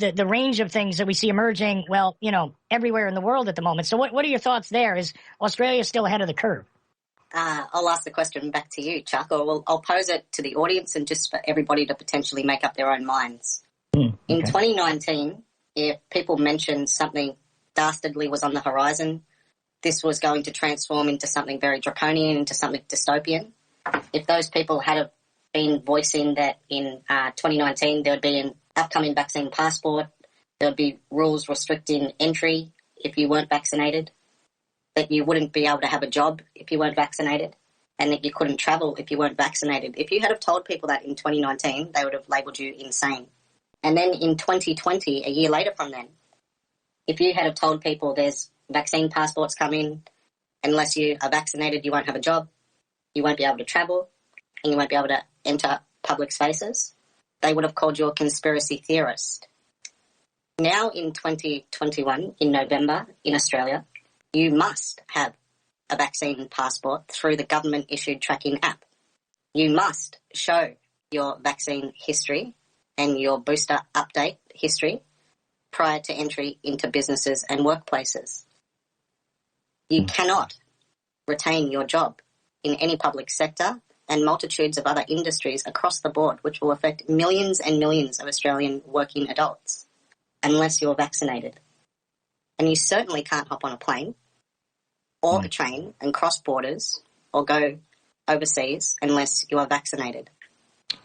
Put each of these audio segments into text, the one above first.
the range of things that we see emerging, well, everywhere in the world at the moment. So what are your thoughts there? Is Australia still ahead of the curve? I'll ask the question back to you, Chuck, or I'll pose it to the audience and just for everybody to potentially make up their own minds. Okay. In 2019, if people mentioned something dastardly was on the horizon, this was going to transform into something very draconian, into something dystopian. If those people had been voicing that in 2019, there would be an upcoming vaccine passport, there would be rules restricting entry if you weren't vaccinated, that you wouldn't be able to have a job if you weren't vaccinated, and that you couldn't travel if you weren't vaccinated. If you had have told people that in 2019, they would have labelled you insane. And then in 2020, a year later from then, if you had have told people there's vaccine passports coming, unless you are vaccinated, you won't have a job, you won't be able to travel, and you won't be able to enter public spaces, they would have called you a conspiracy theorist. Now in 2021, in November, in Australia, you must have a vaccine passport through the government-issued tracking app. You must show your vaccine history and your booster update history prior to entry into businesses and workplaces. You cannot retain your job in any public sector and multitudes of other industries across the board, which will affect millions and millions of Australian working adults unless you're vaccinated. And you certainly can't hop on a plane or a train and cross borders or go overseas unless you are vaccinated.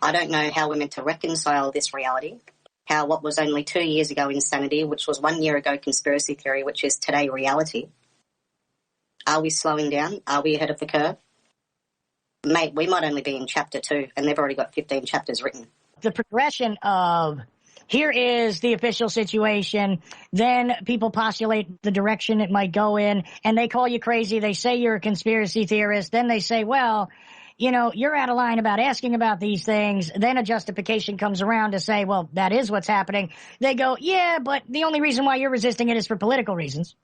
I don't know how we're meant to reconcile this reality, how what was only 2 years ago insanity, which was 1 year ago conspiracy theory, which is today reality. Are we slowing down? Are we ahead of the curve? Mate, we might only be in chapter 2 and they've already got 15 chapters written. The progression of here is the official situation, then people postulate the direction it might go in, and they call you crazy, they say you're a conspiracy theorist, then they say, well, you're out of line about asking about these things, then a justification comes around to say, well, that is what's happening. They go, yeah, but the only reason why you're resisting it is for political reasons.